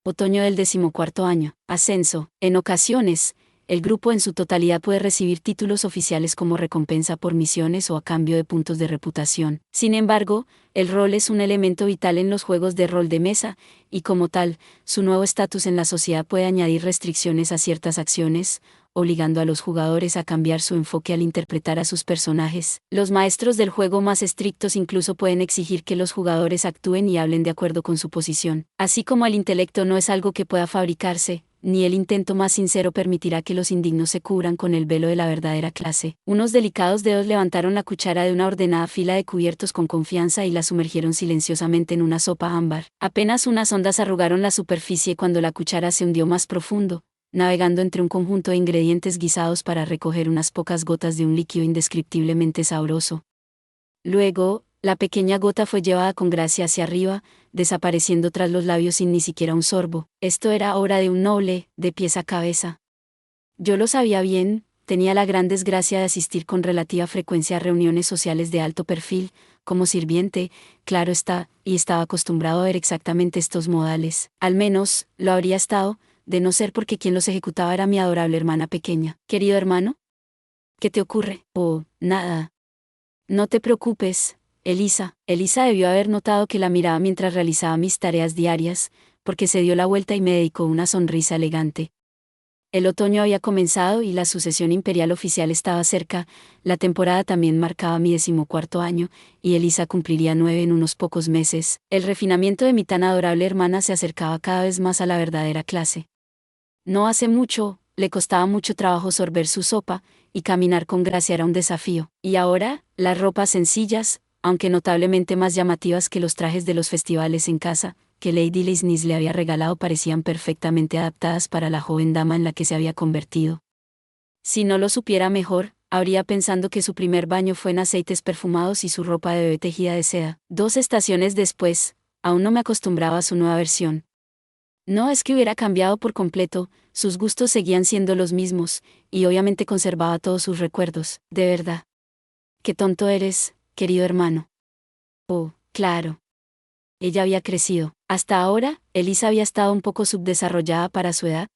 Otoño del 14º año. Ascenso. En ocasiones, el grupo en su totalidad puede recibir títulos oficiales como recompensa por misiones o a cambio de puntos de reputación. Sin embargo, el rol es un elemento vital en los juegos de rol de mesa, y como tal, su nuevo estatus en la sociedad puede añadir restricciones a ciertas acciones, obligando a los jugadores a cambiar su enfoque al interpretar a sus personajes. Los maestros del juego más estrictos incluso pueden exigir que los jugadores actúen y hablen de acuerdo con su posición. Así como el intelecto no es algo que pueda fabricarse, ni el intento más sincero permitirá que los indignos se cubran con el velo de la verdadera clase. Unos delicados dedos levantaron la cuchara de una ordenada fila de cubiertos con confianza y la sumergieron silenciosamente en una sopa ámbar. Apenas unas ondas arrugaron la superficie cuando la cuchara se hundió más profundo, navegando entre un conjunto de ingredientes guisados para recoger unas pocas gotas de un líquido indescriptiblemente sabroso. Luego, la pequeña gota fue llevada con gracia hacia arriba, desapareciendo tras los labios sin ni siquiera un sorbo. Esto era obra de un noble, de pies a cabeza. Yo lo sabía bien, tenía la gran desgracia de asistir con relativa frecuencia a reuniones sociales de alto perfil, como sirviente, claro está, y estaba acostumbrado a ver exactamente estos modales. Al menos, lo habría estado, de no ser porque quien los ejecutaba era mi adorable hermana pequeña. «Querido hermano, ¿qué te ocurre?» «Oh, nada. No te preocupes, Elisa». Elisa debió haber notado que la miraba mientras realizaba mis tareas diarias, porque se dio la vuelta y me dedicó una sonrisa elegante. El otoño había comenzado y la sucesión imperial oficial estaba cerca, la temporada también marcaba mi 14º año, y Elisa cumpliría 9 en unos pocos meses. El refinamiento de mi tan adorable hermana se acercaba cada vez más a la verdadera clase. No hace mucho, le costaba mucho trabajo sorber su sopa, y caminar con gracia era un desafío. Y ahora, las ropas sencillas, aunque notablemente más llamativas que los trajes de los festivales en casa, que Lady Lisnis le había regalado parecían perfectamente adaptadas para la joven dama en la que se había convertido. Si no lo supiera mejor, habría pensando que su primer baño fue en aceites perfumados y su ropa de bebé tejida de seda. 2 estaciones después, aún no me acostumbraba a su nueva versión. No es que hubiera cambiado por completo, sus gustos seguían siendo los mismos, y obviamente conservaba todos sus recuerdos. «De verdad. Qué tonto eres, querido hermano». «Oh, claro». Ella había crecido. Hasta ahora, Elisa había estado un poco subdesarrollada para su edad.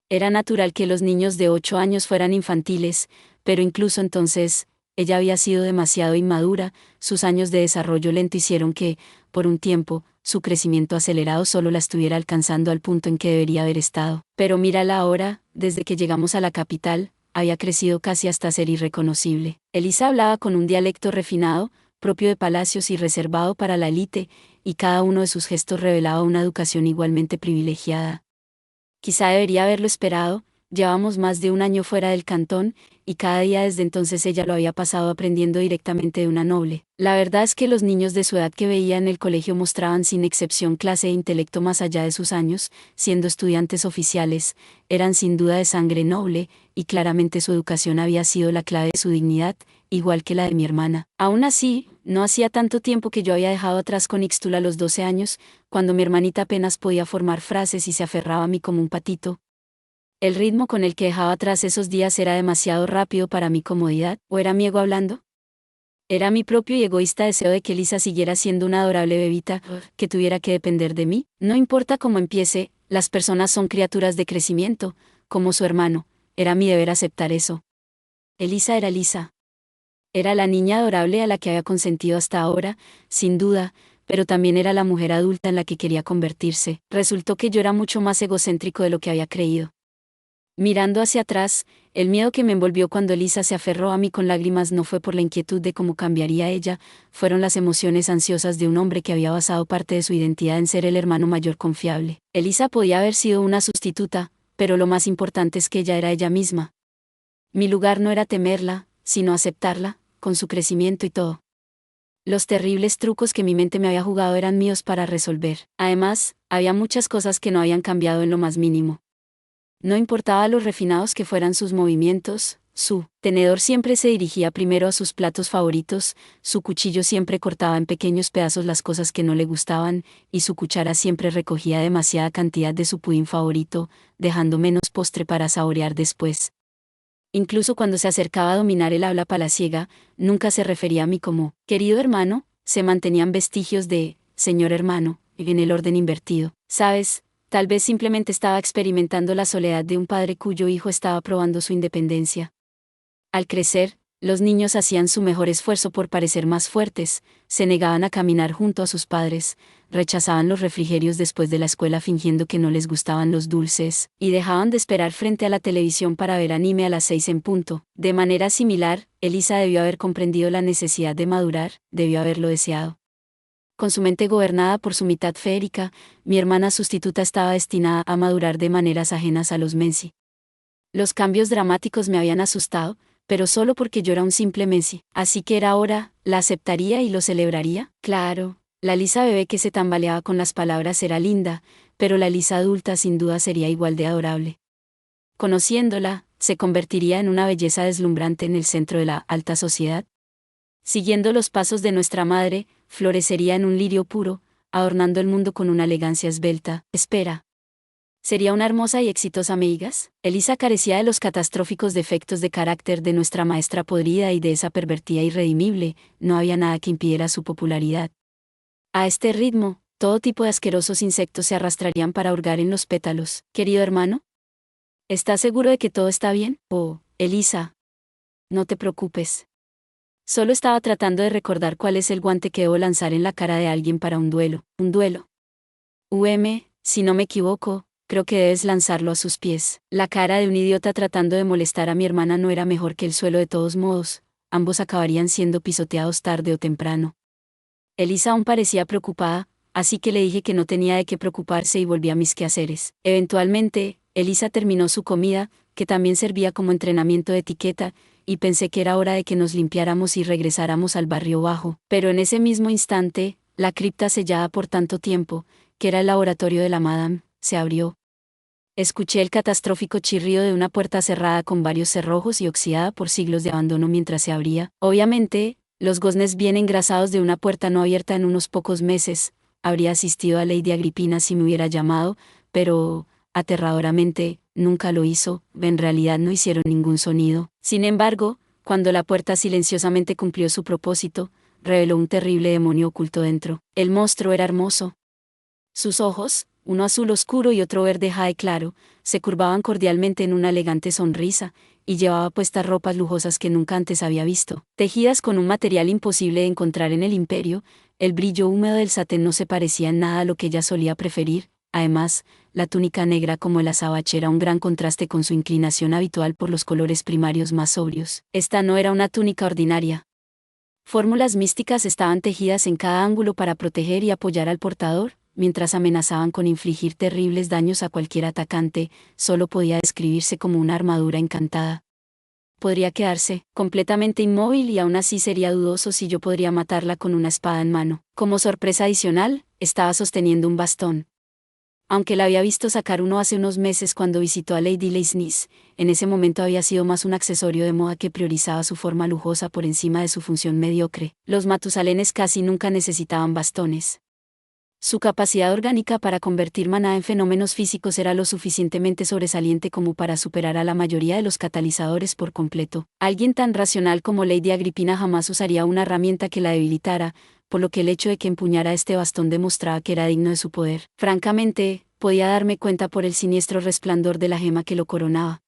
Era natural que los niños de 8 años fueran infantiles, pero incluso entonces, ella había sido demasiado inmadura, sus años de desarrollo lento hicieron que, por un tiempo, su crecimiento acelerado solo la estuviera alcanzando al punto en que debería haber estado. Pero mírala ahora, desde que llegamos a la capital, había crecido casi hasta ser irreconocible. Elisa hablaba con un dialecto refinado, propio de palacios y reservado para la élite, y cada uno de sus gestos revelaba una educación igualmente privilegiada. Quizá debería haberlo esperado, llevamos más de un año fuera del cantón, y cada día desde entonces ella lo había pasado aprendiendo directamente de una noble. La verdad es que los niños de su edad que veía en el colegio mostraban sin excepción clase e intelecto más allá de sus años, siendo estudiantes oficiales, eran sin duda de sangre noble, y claramente su educación había sido la clave de su dignidad, igual que la de mi hermana. Aún así, no hacía tanto tiempo que yo había dejado atrás con Ixtula los 12 años, cuando mi hermanita apenas podía formar frases y se aferraba a mí como un patito. El ritmo con el que dejaba atrás esos días era demasiado rápido para mi comodidad, ¿o era mi ego hablando? Era mi propio y egoísta deseo de que Lisa siguiera siendo una adorable bebita, que tuviera que depender de mí. No importa cómo empiece, las personas son criaturas de crecimiento, como su hermano, era mi deber aceptar eso. Elisa era Lisa. Era la niña adorable a la que había consentido hasta ahora, sin duda, pero también era la mujer adulta en la que quería convertirse. Resultó que yo era mucho más egocéntrico de lo que había creído. Mirando hacia atrás, el miedo que me envolvió cuando Elisa se aferró a mí con lágrimas no fue por la inquietud de cómo cambiaría ella, fueron las emociones ansiosas de un hombre que había basado parte de su identidad en ser el hermano mayor confiable. Elisa podía haber sido una sustituta, pero lo más importante es que ella era ella misma. Mi lugar no era temerla, sino aceptarla, con su crecimiento y todo. Los terribles trucos que mi mente me había jugado eran míos para resolver. Además, había muchas cosas que no habían cambiado en lo más mínimo. No importaba lo refinados que fueran sus movimientos, su tenedor siempre se dirigía primero a sus platos favoritos, su cuchillo siempre cortaba en pequeños pedazos las cosas que no le gustaban, y su cuchara siempre recogía demasiada cantidad de su pudín favorito, dejando menos postre para saborear después. Incluso cuando se acercaba a dominar el habla palaciega, nunca se refería a mí como «querido hermano», se mantenían vestigios de «señor hermano», en el orden invertido. ¿Sabes? Tal vez simplemente estaba experimentando la soledad de un padre cuyo hijo estaba probando su independencia. Al crecer, los niños hacían su mejor esfuerzo por parecer más fuertes, se negaban a caminar junto a sus padres, rechazaban los refrigerios después de la escuela fingiendo que no les gustaban los dulces, y dejaban de esperar frente a la televisión para ver anime a las 6 en punto. De manera similar, Elisa debió haber comprendido la necesidad de madurar, debió haberlo deseado. Con su mente gobernada por su mitad feérica, mi hermana sustituta estaba destinada a madurar de maneras ajenas a los Menzi. Los cambios dramáticos me habían asustado, pero solo porque yo era un simple Menzi. Así que era hora, ¿la aceptaría y lo celebraría? Claro, la Lisa bebé que se tambaleaba con las palabras era linda, pero la Lisa adulta sin duda sería igual de adorable. Conociéndola, se convertiría en una belleza deslumbrante en el centro de la alta sociedad. Siguiendo los pasos de nuestra madre, florecería en un lirio puro, adornando el mundo con una elegancia esbelta. Espera. ¿Sería una hermosa y exitosa amigas? Elisa carecía de los catastróficos defectos de carácter de nuestra maestra podrida y de esa pervertida irredimible, no había nada que impidiera su popularidad. A este ritmo, todo tipo de asquerosos insectos se arrastrarían para hurgar en los pétalos. Querido hermano, ¿estás seguro de que todo está bien? Oh, Elisa. No te preocupes. Solo estaba tratando de recordar cuál es el guante que debo lanzar en la cara de alguien para un duelo. Un duelo. Si no me equivoco, creo que debes lanzarlo a sus pies. La cara de un idiota tratando de molestar a mi hermana no era mejor que el suelo de todos modos, ambos acabarían siendo pisoteados tarde o temprano. Elisa aún parecía preocupada, así que le dije que no tenía de qué preocuparse y volví a mis quehaceres. Eventualmente, Elisa terminó su comida, que también servía como entrenamiento de etiqueta, y pensé que era hora de que nos limpiáramos y regresáramos al barrio bajo. Pero en ese mismo instante, la cripta sellada por tanto tiempo, que era el laboratorio de la Madame, se abrió. Escuché el catastrófico chirrido de una puerta cerrada con varios cerrojos y oxidada por siglos de abandono mientras se abría. Obviamente, los goznes bien engrasados de una puerta no abierta en unos pocos meses. Habría asistido a Lady Agripina si me hubiera llamado, pero, aterradoramente, nunca lo hizo. En realidad no hicieron ningún sonido. Sin embargo, cuando la puerta silenciosamente cumplió su propósito, reveló un terrible demonio oculto dentro. El monstruo era hermoso. Sus ojos, uno azul oscuro y otro verde jade claro, se curvaban cordialmente en una elegante sonrisa, y llevaba puestas ropas lujosas que nunca antes había visto. Tejidas con un material imposible de encontrar en el imperio, el brillo húmedo del satén no se parecía en nada a lo que ella solía preferir. Además, la túnica negra como el azabache era un gran contraste con su inclinación habitual por los colores primarios más sobrios. Esta no era una túnica ordinaria. Fórmulas místicas estaban tejidas en cada ángulo para proteger y apoyar al portador, mientras amenazaban con infligir terribles daños a cualquier atacante. Solo podía describirse como una armadura encantada. Podría quedarse completamente inmóvil y aún así sería dudoso si yo podría matarla con una espada en mano. Como sorpresa adicional, estaba sosteniendo un bastón. Aunque la había visto sacar uno hace unos meses cuando visitó a Lady Leisnis, en ese momento había sido más un accesorio de moda que priorizaba su forma lujosa por encima de su función mediocre. Los Matusalenes casi nunca necesitaban bastones. Su capacidad orgánica para convertir maná en fenómenos físicos era lo suficientemente sobresaliente como para superar a la mayoría de los catalizadores por completo. Alguien tan racional como Lady Agripina jamás usaría una herramienta que la debilitara, por lo que el hecho de que empuñara este bastón demostraba que era digno de su poder. Francamente, podía darme cuenta por el siniestro resplandor de la gema que lo coronaba.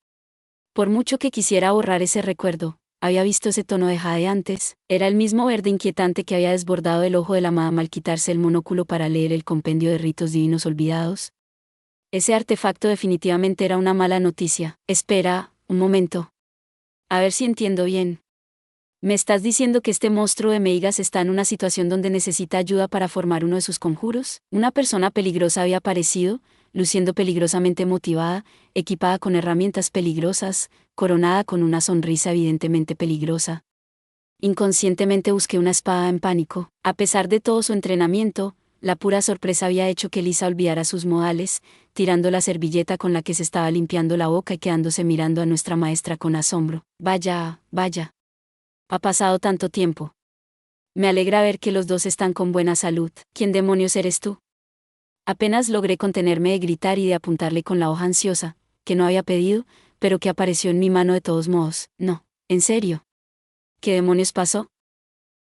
Por mucho que quisiera borrar ese recuerdo, había visto ese tono de jade antes. Era el mismo verde inquietante que había desbordado el ojo de la madama al quitarse el monóculo para leer el compendio de ritos divinos olvidados. Ese artefacto definitivamente era una mala noticia. Espera, un momento. A ver si entiendo bien. ¿Me estás diciendo que este monstruo de Meigas está en una situación donde necesita ayuda para formar uno de sus conjuros? Una persona peligrosa había aparecido, luciendo peligrosamente motivada, equipada con herramientas peligrosas, coronada con una sonrisa evidentemente peligrosa. Inconscientemente busqué una espada en pánico. A pesar de todo su entrenamiento, la pura sorpresa había hecho que Lisa olvidara sus modales, tirando la servilleta con la que se estaba limpiando la boca y quedándose mirando a nuestra maestra con asombro. Vaya, vaya. Ha pasado tanto tiempo. Me alegra ver que los dos están con buena salud. ¿Quién demonios eres tú? Apenas logré contenerme de gritar y de apuntarle con la hoja ansiosa, que no había pedido, pero que apareció en mi mano de todos modos. No, en serio. ¿Qué demonios pasó?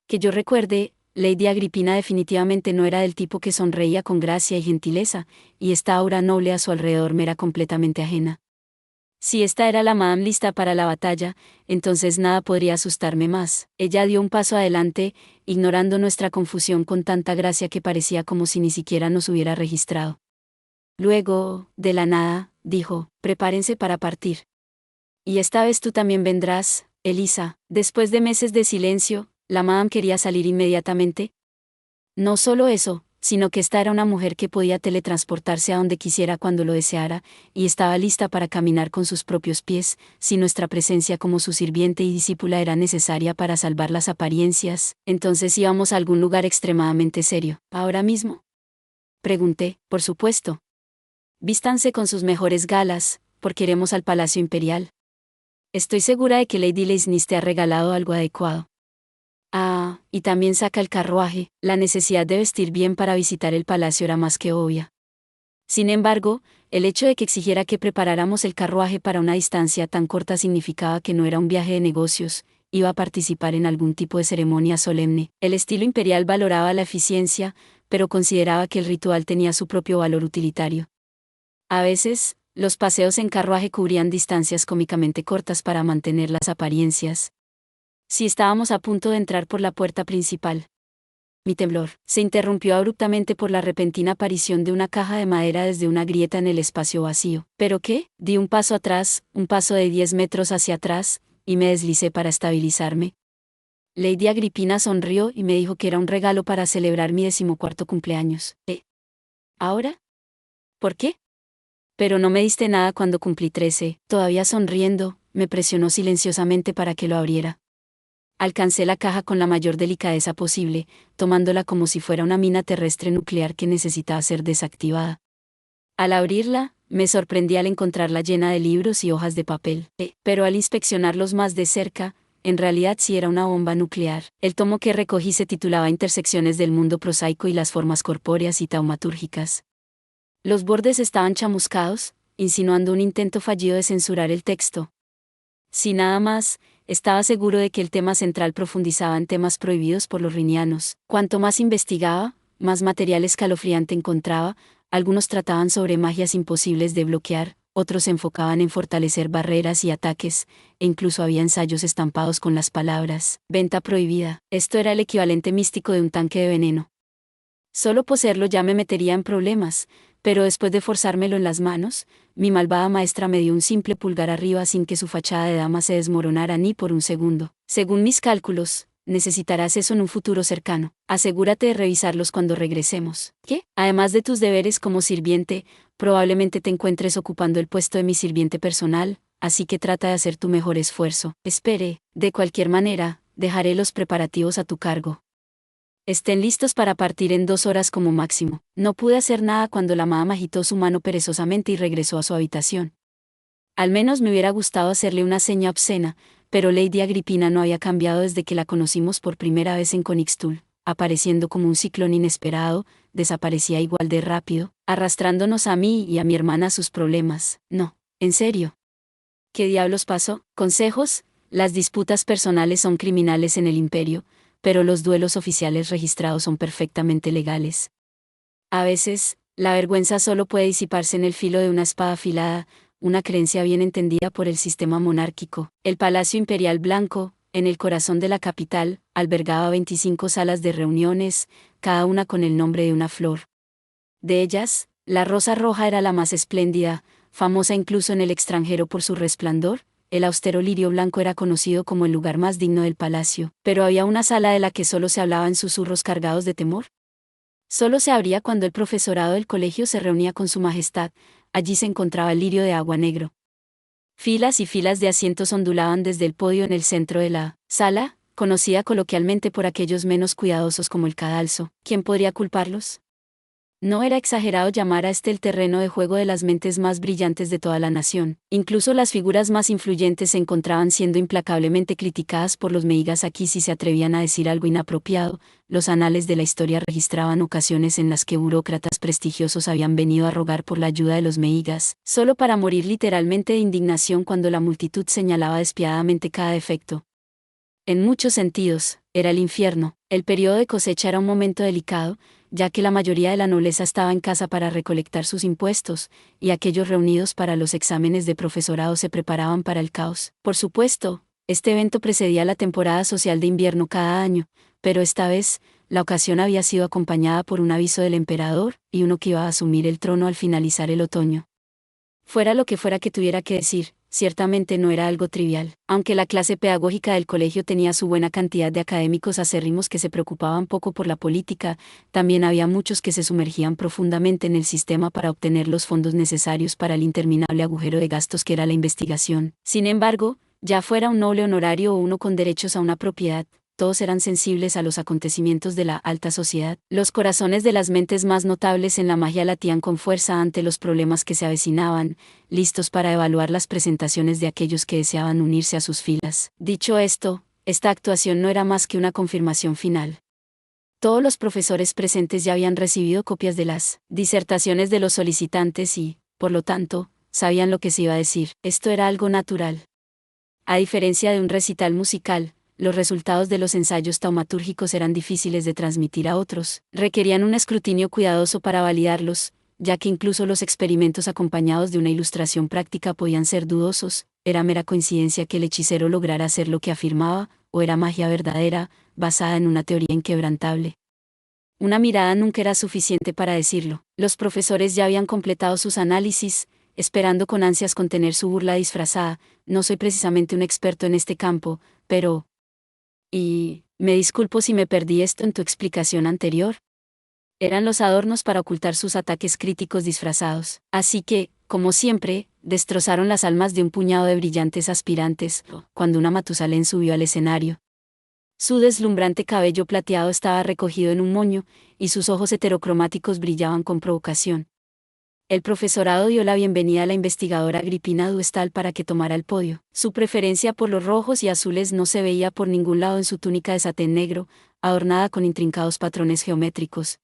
Que yo recuerde, Lady Agripina definitivamente no era del tipo que sonreía con gracia y gentileza, y esta aura noble a su alrededor me era completamente ajena. Si esta era la madame lista para la batalla, entonces nada podría asustarme más. Ella dio un paso adelante, ignorando nuestra confusión con tanta gracia que parecía como si ni siquiera nos hubiera registrado. Luego, de la nada, dijo, prepárense para partir. Y esta vez tú también vendrás, Elisa. Después de meses de silencio, la madame quería salir inmediatamente. No solo eso, sino que esta era una mujer que podía teletransportarse a donde quisiera cuando lo deseara, y estaba lista para caminar con sus propios pies, si nuestra presencia como su sirviente y discípula era necesaria para salvar las apariencias, entonces íbamos a algún lugar extremadamente serio. ¿Ahora mismo? Pregunté, por supuesto. Vístanse con sus mejores galas, porque iremos al Palacio Imperial. Estoy segura de que Lady Leisnis te ha regalado algo adecuado. Ah, y también saca el carruaje. La necesidad de vestir bien para visitar el palacio era más que obvia. Sin embargo, el hecho de que exigiera que preparáramos el carruaje para una distancia tan corta significaba que no era un viaje de negocios, iba a participar en algún tipo de ceremonia solemne. El estilo imperial valoraba la eficiencia, pero consideraba que el ritual tenía su propio valor utilitario. A veces, los paseos en carruaje cubrían distancias cómicamente cortas para mantener las apariencias. Si estábamos a punto de entrar por la puerta principal. Mi temblor se interrumpió abruptamente por la repentina aparición de una caja de madera desde una grieta en el espacio vacío. ¿Pero qué? Di un paso atrás, un paso de 10 metros hacia atrás, y me deslicé para estabilizarme. Lady Agripina sonrió y me dijo que era un regalo para celebrar mi 14º cumpleaños. ¿Ahora? ¿Por qué? Pero no me diste nada cuando cumplí 13. Todavía sonriendo, me presionó silenciosamente para que lo abriera. Alcancé la caja con la mayor delicadeza posible, tomándola como si fuera una mina terrestre nuclear que necesitaba ser desactivada. Al abrirla, me sorprendí al encontrarla llena de libros y hojas de papel. Pero al inspeccionarlos más de cerca, en realidad sí era una bomba nuclear. El tomo que recogí se titulaba Intersecciones del mundo prosaico y las formas corpóreas y taumatúrgicas. Los bordes estaban chamuscados, insinuando un intento fallido de censurar el texto. Si nada más, estaba seguro de que el tema central profundizaba en temas prohibidos por los rinianos. Cuanto más investigaba, más material escalofriante encontraba. Algunos trataban sobre magias imposibles de bloquear, otros se enfocaban en fortalecer barreras y ataques, e incluso había ensayos estampados con las palabras «venta prohibida». Esto era el equivalente místico de un tanque de veneno. Solo poseerlo ya me metería en problemas, pero después de forzármelo en las manos, mi malvada maestra me dio un simple pulgar arriba sin que su fachada de dama se desmoronara ni por un segundo. Según mis cálculos, necesitarás eso en un futuro cercano. Asegúrate de revisarlos cuando regresemos. ¿Qué? Además de tus deberes como sirviente, probablemente te encuentres ocupando el puesto de mi sirviente personal, así que trata de hacer tu mejor esfuerzo. Espere, de cualquier manera, dejaré los preparativos a tu cargo. Estén listos para partir en 2 horas como máximo. No pude hacer nada cuando la madama agitó su mano perezosamente y regresó a su habitación. Al menos me hubiera gustado hacerle una seña obscena, pero Lady Agripina no había cambiado desde que la conocimos por primera vez en Konigstuhl, apareciendo como un ciclón inesperado, desaparecía igual de rápido, arrastrándonos a mí y a mi hermana a sus problemas. No, en serio. ¿Qué diablos pasó? ¿Consejos? Las disputas personales son criminales en el imperio, pero los duelos oficiales registrados son perfectamente legales. A veces, la vergüenza solo puede disiparse en el filo de una espada afilada, una creencia bien entendida por el sistema monárquico. El Palacio Imperial Blanco, en el corazón de la capital, albergaba 25 salas de reuniones, cada una con el nombre de una flor. De ellas, la rosa roja era la más espléndida, famosa incluso en el extranjero por su resplandor. El austero lirio blanco era conocido como el lugar más digno del palacio, pero había una sala de la que solo se hablaba en susurros cargados de temor. Solo se abría cuando el profesorado del colegio se reunía con su majestad, allí se encontraba el lirio de agua negro. Filas y filas de asientos ondulaban desde el podio en el centro de la sala, conocida coloquialmente por aquellos menos cuidadosos como el cadalso. ¿Quién podría culparlos? No era exagerado llamar a este el terreno de juego de las mentes más brillantes de toda la nación. Incluso las figuras más influyentes se encontraban siendo implacablemente criticadas por los meigas aquí si se atrevían a decir algo inapropiado. Los anales de la historia registraban ocasiones en las que burócratas prestigiosos habían venido a rogar por la ayuda de los meigas, solo para morir literalmente de indignación cuando la multitud señalaba despiadadamente cada defecto. En muchos sentidos, era el infierno. El periodo de cosecha era un momento delicado, ya que la mayoría de la nobleza estaba en casa para recolectar sus impuestos, y aquellos reunidos para los exámenes de profesorado se preparaban para el caos. Por supuesto, este evento precedía la temporada social de invierno cada año, pero esta vez, la ocasión había sido acompañada por un aviso del emperador, y uno que iba a asumir el trono al finalizar el otoño. Fuera lo que fuera que tuviera que decir, ciertamente no era algo trivial. Aunque la clase pedagógica del colegio tenía su buena cantidad de académicos acérrimos que se preocupaban poco por la política, también había muchos que se sumergían profundamente en el sistema para obtener los fondos necesarios para el interminable agujero de gastos que era la investigación. Sin embargo, ya fuera un noble honorario o uno con derechos a una propiedad, todos eran sensibles a los acontecimientos de la alta sociedad. Los corazones de las mentes más notables en la magia latían con fuerza ante los problemas que se avecinaban, listos para evaluar las presentaciones de aquellos que deseaban unirse a sus filas. Dicho esto, esta actuación no era más que una confirmación final. Todos los profesores presentes ya habían recibido copias de las disertaciones de los solicitantes y, por lo tanto, sabían lo que se iba a decir. Esto era algo natural. A diferencia de un recital musical, los resultados de los ensayos taumatúrgicos eran difíciles de transmitir a otros, requerían un escrutinio cuidadoso para validarlos, ya que incluso los experimentos acompañados de una ilustración práctica podían ser dudosos. ¿Era mera coincidencia que el hechicero lograra hacer lo que afirmaba, o era magia verdadera, basada en una teoría inquebrantable? Una mirada nunca era suficiente para decirlo. Los profesores ya habían completado sus análisis, esperando con ansias contener su burla disfrazada. No soy precisamente un experto en este campo, pero... Y, me disculpo si me perdí esto en tu explicación anterior. Eran los adornos para ocultar sus ataques críticos disfrazados. Así que, como siempre, destrozaron las almas de un puñado de brillantes aspirantes, cuando una Matusalén subió al escenario. Su deslumbrante cabello plateado estaba recogido en un moño, y sus ojos heterocromáticos brillaban con provocación. El profesorado dio la bienvenida a la investigadora Agripina Duestal para que tomara el podio. Su preferencia por los rojos y azules no se veía por ningún lado en su túnica de satén negro, adornada con intrincados patrones geométricos.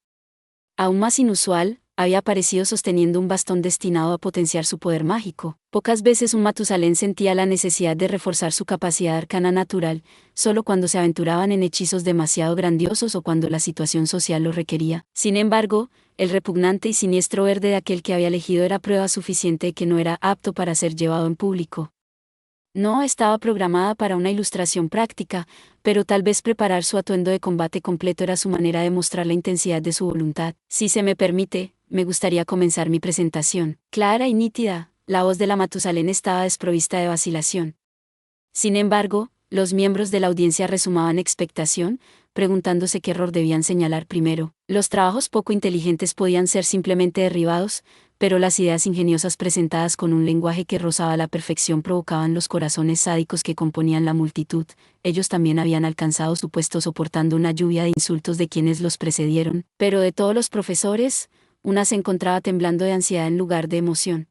Aún más inusual, había aparecido sosteniendo un bastón destinado a potenciar su poder mágico. Pocas veces un Matusalén sentía la necesidad de reforzar su capacidad arcana natural, solo cuando se aventuraban en hechizos demasiado grandiosos o cuando la situación social lo requería. Sin embargo, el repugnante y siniestro verde de aquel que había elegido era prueba suficiente de que no era apto para ser llevado en público. No estaba programada para una ilustración práctica, pero tal vez preparar su atuendo de combate completo era su manera de mostrar la intensidad de su voluntad. Si se me permite, me gustaría comenzar mi presentación. Clara y nítida, la voz de la Matusalén estaba desprovista de vacilación. Sin embargo, los miembros de la audiencia resumaban expectación, preguntándose qué error debían señalar primero. Los trabajos poco inteligentes podían ser simplemente derribados, pero las ideas ingeniosas presentadas con un lenguaje que rozaba la perfección provocaban los corazones sádicos que componían la multitud. Ellos también habían alcanzado su puesto soportando una lluvia de insultos de quienes los precedieron, pero de todos los profesores, una se encontraba temblando de ansiedad en lugar de emoción.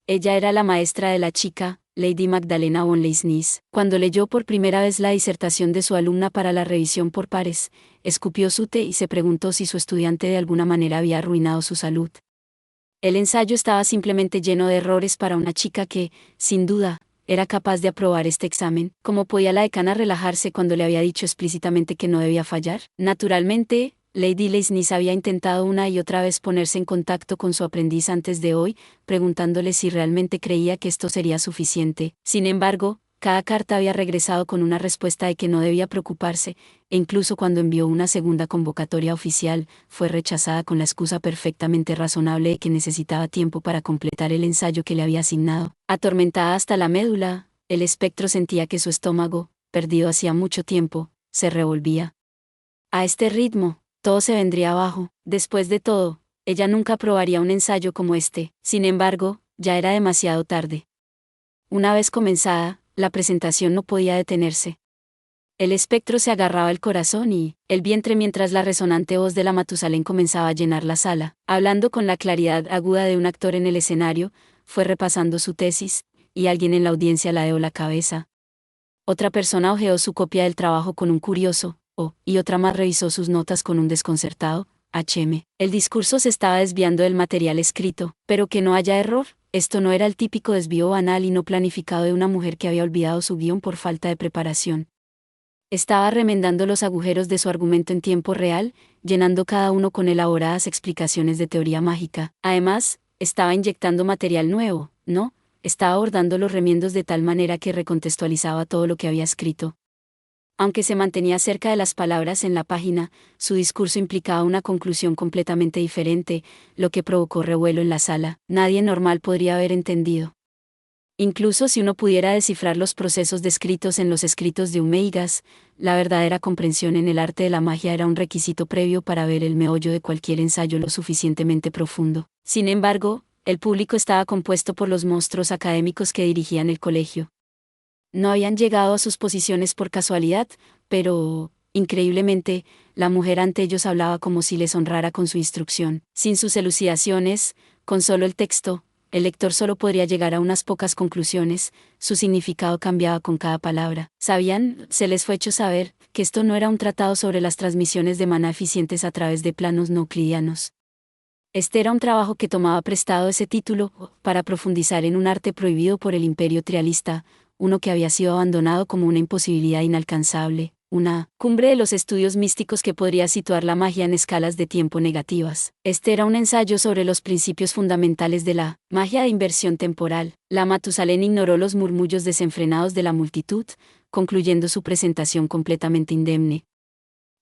Ella era la maestra de la chica, Lady Magdalena von Leisnis. Cuando leyó por primera vez la disertación de su alumna para la revisión por pares, escupió su té y se preguntó si su estudiante de alguna manera había arruinado su salud. El ensayo estaba simplemente lleno de errores para una chica que, sin duda, era capaz de aprobar este examen. ¿Cómo podía la decana relajarse cuando le había dicho explícitamente que no debía fallar? Naturalmente, Lady Leisnis había intentado una y otra vez ponerse en contacto con su aprendiz antes de hoy, preguntándole si realmente creía que esto sería suficiente. Sin embargo, cada carta había regresado con una respuesta de que no debía preocuparse, e incluso cuando envió una segunda convocatoria oficial, fue rechazada con la excusa perfectamente razonable de que necesitaba tiempo para completar el ensayo que le había asignado. Atormentada hasta la médula, el espectro sentía que su estómago, perdido hacía mucho tiempo, se revolvía. A este ritmo, todo se vendría abajo. Después de todo, ella nunca aprobaría un ensayo como este. Sin embargo, ya era demasiado tarde. Una vez comenzada, la presentación no podía detenerse. El espectro se agarraba al corazón y el vientre mientras la resonante voz de la Matusalén comenzaba a llenar la sala. Hablando con la claridad aguda de un actor en el escenario, fue repasando su tesis, y alguien en la audiencia ladeó la cabeza. Otra persona hojeó su copia del trabajo con un curioso, y otra más revisó sus notas con un desconcertado, HM. El discurso se estaba desviando del material escrito, pero que no haya error. Esto no era el típico desvío banal y no planificado de una mujer que había olvidado su guión por falta de preparación. Estaba remendando los agujeros de su argumento en tiempo real, llenando cada uno con elaboradas explicaciones de teoría mágica. Además, estaba inyectando material nuevo, ¿no? Estaba abordando los remiendos de tal manera que recontextualizaba todo lo que había escrito. Aunque se mantenía cerca de las palabras en la página, su discurso implicaba una conclusión completamente diferente, lo que provocó revuelo en la sala. Nadie normal podría haber entendido. Incluso si uno pudiera descifrar los procesos descritos en los escritos de Humeigas, la verdadera comprensión en el arte de la magia era un requisito previo para ver el meollo de cualquier ensayo lo suficientemente profundo. Sin embargo, el público estaba compuesto por los monstruos académicos que dirigían el colegio. No habían llegado a sus posiciones por casualidad, pero, increíblemente, la mujer ante ellos hablaba como si les honrara con su instrucción. Sin sus elucidaciones, con solo el texto, el lector solo podría llegar a unas pocas conclusiones, su significado cambiaba con cada palabra. Sabían, se les fue hecho saber, que esto no era un tratado sobre las transmisiones de maná eficientes a través de planos no euclidianos. Este era un trabajo que tomaba prestado ese título, para profundizar en un arte prohibido por el imperio trialista, uno que había sido abandonado como una imposibilidad inalcanzable, una cumbre de los estudios místicos que podría situar la magia en escalas de tiempo negativas. Este era un ensayo sobre los principios fundamentales de la magia de inversión temporal. La Matusalén ignoró los murmullos desenfrenados de la multitud, concluyendo su presentación completamente indemne.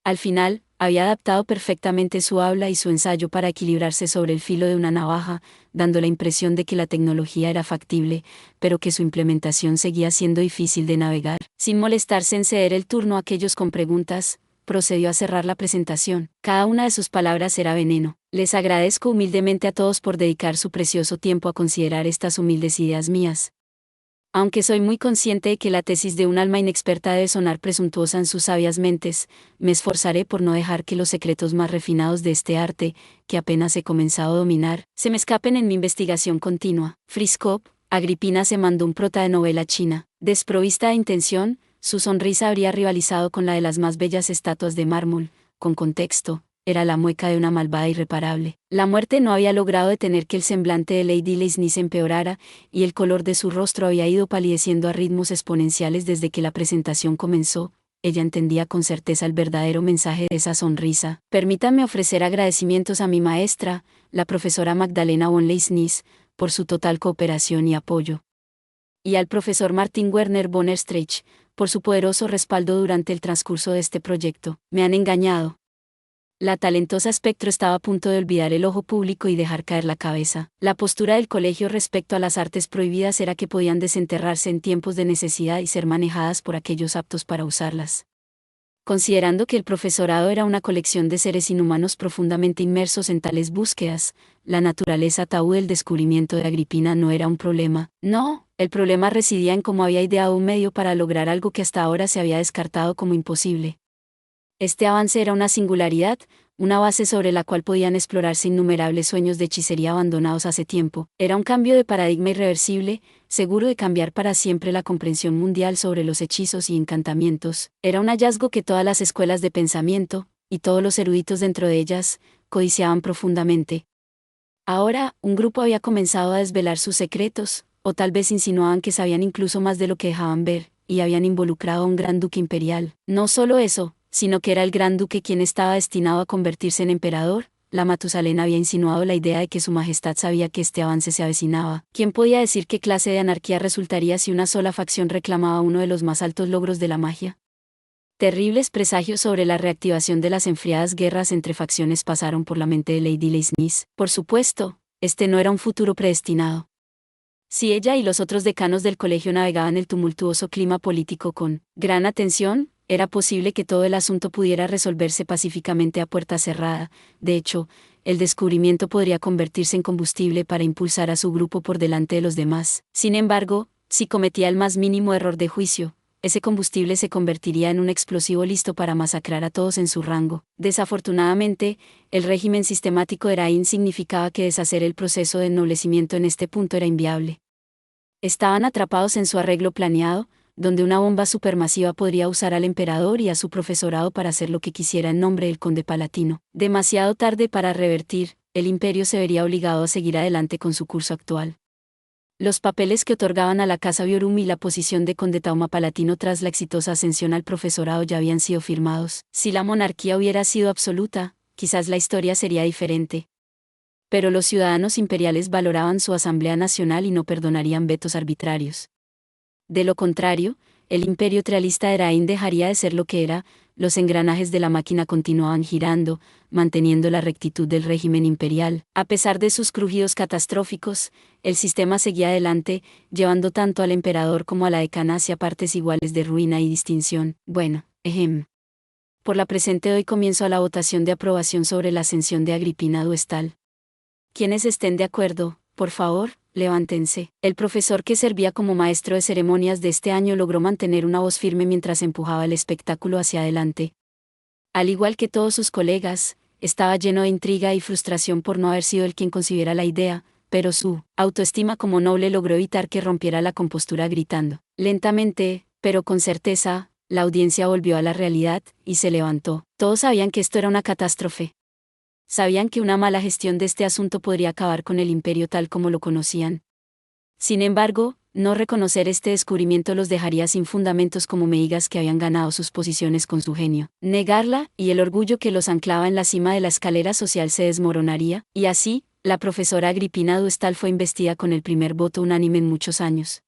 Al final, había adaptado perfectamente su habla y su ensayo para equilibrarse sobre el filo de una navaja, dando la impresión de que la tecnología era factible, pero que su implementación seguía siendo difícil de navegar. Sin molestarse en ceder el turno a aquellos con preguntas, procedió a cerrar la presentación. Cada una de sus palabras era veneno. Les agradezco humildemente a todos por dedicar su precioso tiempo a considerar estas humildes ideas mías. Aunque soy muy consciente de que la tesis de un alma inexperta debe sonar presuntuosa en sus sabias mentes, me esforzaré por no dejar que los secretos más refinados de este arte, que apenas he comenzado a dominar, se me escapen en mi investigación continua. Friskop, Agripina se mandó un prota de novela china. Desprovista de intención, su sonrisa habría rivalizado con la de las más bellas estatuas de mármol, con contexto. Era la mueca de una malvada irreparable. La muerte no había logrado detener que el semblante de Lady Leisnis empeorara, y el color de su rostro había ido palideciendo a ritmos exponenciales desde que la presentación comenzó. Ella entendía con certeza el verdadero mensaje de esa sonrisa. Permítanme ofrecer agradecimientos a mi maestra, la profesora Magdalena von Leisnis, por su total cooperación y apoyo. Y al profesor Martin Werner von Erstreich, por su poderoso respaldo durante el transcurso de este proyecto. Me han engañado. La talentosa espectro estaba a punto de olvidar el ojo público y dejar caer la cabeza. La postura del colegio respecto a las artes prohibidas era que podían desenterrarse en tiempos de necesidad y ser manejadas por aquellos aptos para usarlas. Considerando que el profesorado era una colección de seres inhumanos profundamente inmersos en tales búsquedas, la naturaleza tabú del descubrimiento de Agripina no era un problema. No, el problema residía en cómo había ideado un medio para lograr algo que hasta ahora se había descartado como imposible. Este avance era una singularidad, una base sobre la cual podían explorarse innumerables sueños de hechicería abandonados hace tiempo. Era un cambio de paradigma irreversible, seguro de cambiar para siempre la comprensión mundial sobre los hechizos y encantamientos. Era un hallazgo que todas las escuelas de pensamiento, y todos los eruditos dentro de ellas, codiciaban profundamente. Ahora, un grupo había comenzado a desvelar sus secretos, o tal vez insinuaban que sabían incluso más de lo que dejaban ver, y habían involucrado a un gran duque imperial. No solo eso, sino que era el gran duque quien estaba destinado a convertirse en emperador. La Matusalén había insinuado la idea de que su majestad sabía que este avance se avecinaba. ¿Quién podía decir qué clase de anarquía resultaría si una sola facción reclamaba uno de los más altos logros de la magia? Terribles presagios sobre la reactivación de las enfriadas guerras entre facciones pasaron por la mente de Lady Leisnis. Por supuesto, este no era un futuro predestinado. Si ella y los otros decanos del colegio navegaban el tumultuoso clima político con gran atención, era posible que todo el asunto pudiera resolverse pacíficamente a puerta cerrada. De hecho, el descubrimiento podría convertirse en combustible para impulsar a su grupo por delante de los demás. Sin embargo, si cometía el más mínimo error de juicio, ese combustible se convertiría en un explosivo listo para masacrar a todos en su rango. Desafortunadamente, el régimen sistemático de Eraín significaba que deshacer el proceso de ennoblecimiento en este punto era inviable. Estaban atrapados en su arreglo planeado, donde una bomba supermasiva podría usar al emperador y a su profesorado para hacer lo que quisiera en nombre del conde palatino. Demasiado tarde para revertir, el imperio se vería obligado a seguir adelante con su curso actual. Los papeles que otorgaban a la Casa Biorum y la posición de conde Taumapalatino tras la exitosa ascensión al profesorado ya habían sido firmados. Si la monarquía hubiera sido absoluta, quizás la historia sería diferente. Pero los ciudadanos imperiales valoraban su Asamblea Nacional y no perdonarían vetos arbitrarios. De lo contrario, el imperio trialista Eraín dejaría de ser lo que era, los engranajes de la máquina continuaban girando, manteniendo la rectitud del régimen imperial. A pesar de sus crujidos catastróficos, el sistema seguía adelante, llevando tanto al emperador como a la decana hacia partes iguales de ruina y distinción. Bueno, por la presente doy comienzo a la votación de aprobación sobre la ascensión de Agripina Duestal. Quienes estén de acuerdo, por favor, levántense. El profesor que servía como maestro de ceremonias de este año logró mantener una voz firme mientras empujaba el espectáculo hacia adelante. Al igual que todos sus colegas, estaba lleno de intriga y frustración por no haber sido él quien concibiera la idea, pero su autoestima como noble logró evitar que rompiera la compostura gritando. Lentamente, pero con certeza, la audiencia volvió a la realidad, y se levantó. Todos sabían que esto era una catástrofe. Sabían que una mala gestión de este asunto podría acabar con el imperio tal como lo conocían. Sin embargo, no reconocer este descubrimiento los dejaría sin fundamentos como meigas que habían ganado sus posiciones con su genio. Negarla, y el orgullo que los anclaba en la cima de la escalera social se desmoronaría, y así, la profesora Agripina Duestal fue investida con el primer voto unánime en muchos años.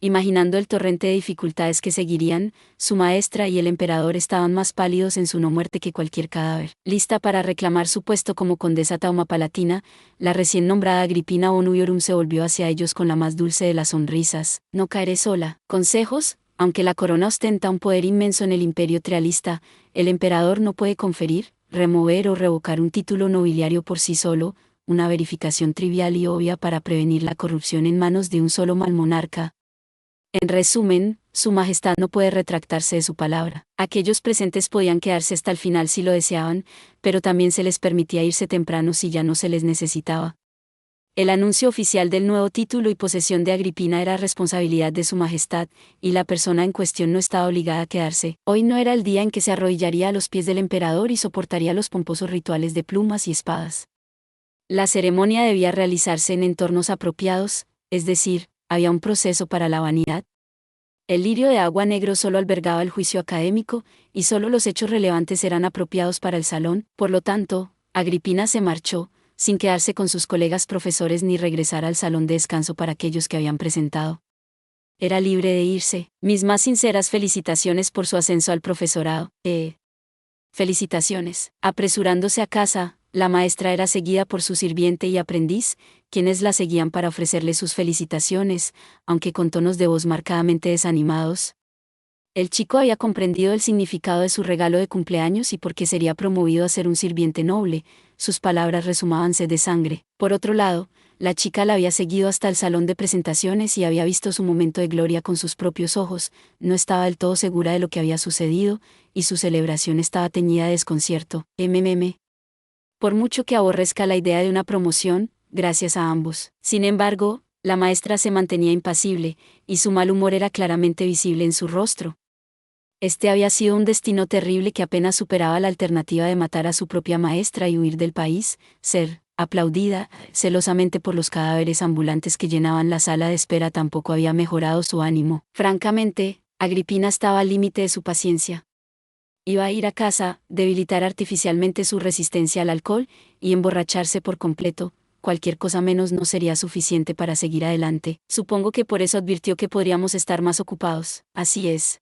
Imaginando el torrente de dificultades que seguirían, su maestra y el emperador estaban más pálidos en su no muerte que cualquier cadáver. Lista para reclamar su puesto como condesa Taumapalatina, la recién nombrada Agripina Bonubiorum se volvió hacia ellos con la más dulce de las sonrisas. No caeré sola. Consejos, aunque la corona ostenta un poder inmenso en el imperio trialista, el emperador no puede conferir, remover o revocar un título nobiliario por sí solo, una verificación trivial y obvia para prevenir la corrupción en manos de un solo mal monarca. En resumen, Su Majestad no puede retractarse de su palabra. Aquellos presentes podían quedarse hasta el final si lo deseaban, pero también se les permitía irse temprano si ya no se les necesitaba. El anuncio oficial del nuevo título y posesión de Agripina era responsabilidad de Su Majestad, y la persona en cuestión no estaba obligada a quedarse. Hoy no era el día en que se arrodillaría a los pies del emperador y soportaría los pomposos rituales de plumas y espadas. La ceremonia debía realizarse en entornos apropiados, es decir, había un proceso para la vanidad. El lirio de agua negro solo albergaba el juicio académico, y solo los hechos relevantes eran apropiados para el salón. Por lo tanto, Agripina se marchó, sin quedarse con sus colegas profesores ni regresar al salón de descanso para aquellos que habían presentado. Era libre de irse. Mis más sinceras felicitaciones por su ascenso al profesorado. Felicitaciones. Apresurándose a casa, la maestra era seguida por su sirviente y aprendiz, quienes la seguían para ofrecerle sus felicitaciones, aunque con tonos de voz marcadamente desanimados. El chico había comprendido el significado de su regalo de cumpleaños y por qué sería promovido a ser un sirviente noble, sus palabras resumaban sed de sangre. Por otro lado, la chica la había seguido hasta el salón de presentaciones y había visto su momento de gloria con sus propios ojos, no estaba del todo segura de lo que había sucedido, y su celebración estaba teñida de desconcierto. Por mucho que aborrezca la idea de una promoción, gracias a ambos. Sin embargo, la maestra se mantenía impasible, y su mal humor era claramente visible en su rostro. Este había sido un destino terrible que apenas superaba la alternativa de matar a su propia maestra y huir del país, ser aplaudida celosamente por los cadáveres ambulantes que llenaban la sala de espera tampoco había mejorado su ánimo. Francamente, Agripina estaba al límite de su paciencia. Iba a ir a casa, debilitar artificialmente su resistencia al alcohol, y emborracharse por completo. Cualquier cosa menos no sería suficiente para seguir adelante. Supongo que por eso advirtió que podríamos estar más ocupados. Así es.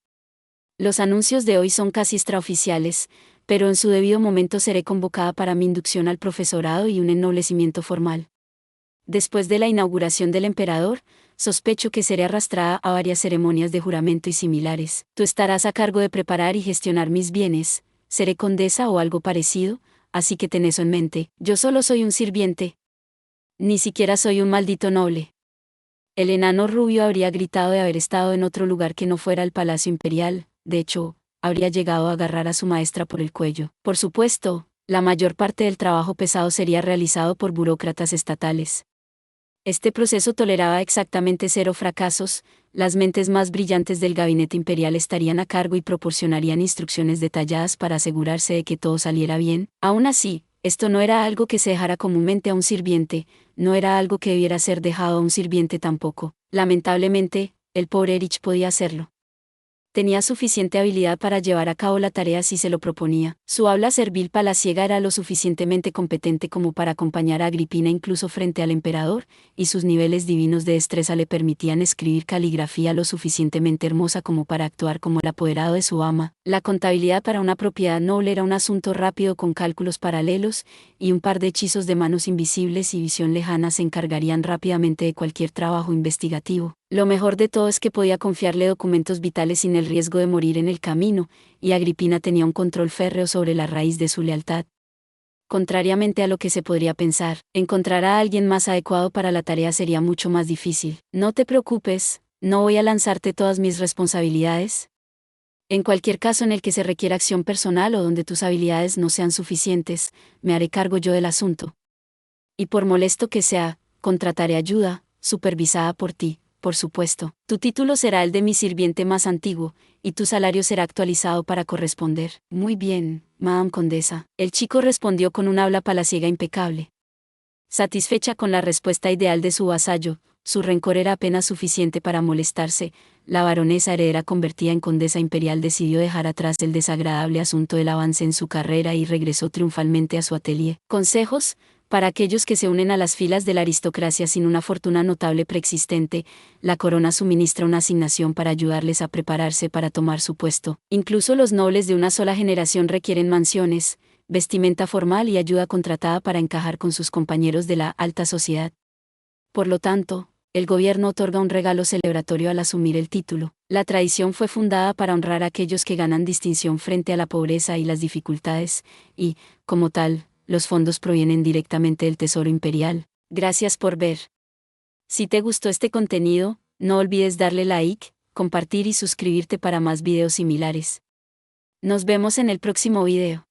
Los anuncios de hoy son casi extraoficiales, pero en su debido momento seré convocada para mi inducción al profesorado y un ennoblecimiento formal. Después de la inauguración del emperador, sospecho que seré arrastrada a varias ceremonias de juramento y similares. Tú estarás a cargo de preparar y gestionar mis bienes, seré condesa o algo parecido, así que ten eso en mente. Yo solo soy un sirviente. Ni siquiera soy un maldito noble. El enano rubio habría gritado de haber estado en otro lugar que no fuera el palacio imperial, de hecho, habría llegado a agarrar a su maestra por el cuello. Por supuesto, la mayor parte del trabajo pesado sería realizado por burócratas estatales. Este proceso toleraba exactamente 0 fracasos, las mentes más brillantes del gabinete imperial estarían a cargo y proporcionarían instrucciones detalladas para asegurarse de que todo saliera bien. Aún así, Esto no era algo que se dejara comúnmente a un sirviente, no era algo que debiera ser dejado a un sirviente tampoco. Lamentablemente, el pobre Erich podía hacerlo. Tenía suficiente habilidad para llevar a cabo la tarea si se lo proponía. Su habla servil palaciega era lo suficientemente competente como para acompañar a Agripina incluso frente al emperador, y sus niveles divinos de destreza le permitían escribir caligrafía lo suficientemente hermosa como para actuar como el apoderado de su ama. La contabilidad para una propiedad noble era un asunto rápido con cálculos paralelos, y un par de hechizos de manos invisibles y visión lejana se encargarían rápidamente de cualquier trabajo investigativo. Lo mejor de todo es que podía confiarle documentos vitales sin el riesgo de morir en el camino, y Agripina tenía un control férreo sobre la raíz de su lealtad. Contrariamente a lo que se podría pensar, encontrar a alguien más adecuado para la tarea sería mucho más difícil. No te preocupes, no voy a lanzarte todas mis responsabilidades. En cualquier caso en el que se requiera acción personal o donde tus habilidades no sean suficientes, me haré cargo yo del asunto. Y por molesto que sea, contrataré ayuda, supervisada por ti. Por supuesto, tu título será el de mi sirviente más antiguo, y tu salario será actualizado para corresponder. Muy bien, Madame Condesa. El chico respondió con un habla palaciega impecable. Satisfecha con la respuesta ideal de su vasallo, su rencor era apenas suficiente para molestarse. La baronesa heredera convertida en condesa imperial decidió dejar atrás el desagradable asunto del avance en su carrera y regresó triunfalmente a su atelier. Consejos para aquellos que se unen a las filas de la aristocracia sin una fortuna notable preexistente, la corona suministra una asignación para ayudarles a prepararse para tomar su puesto. Incluso los nobles de una sola generación requieren mansiones, vestimenta formal y ayuda contratada para encajar con sus compañeros de la alta sociedad. Por lo tanto, el gobierno otorga un regalo celebratorio al asumir el título. La tradición fue fundada para honrar a aquellos que ganan distinción frente a la pobreza y las dificultades, y, como tal, los fondos provienen directamente del Tesoro Imperial. Gracias por ver. Si te gustó este contenido, no olvides darle like, compartir y suscribirte para más videos similares. Nos vemos en el próximo video.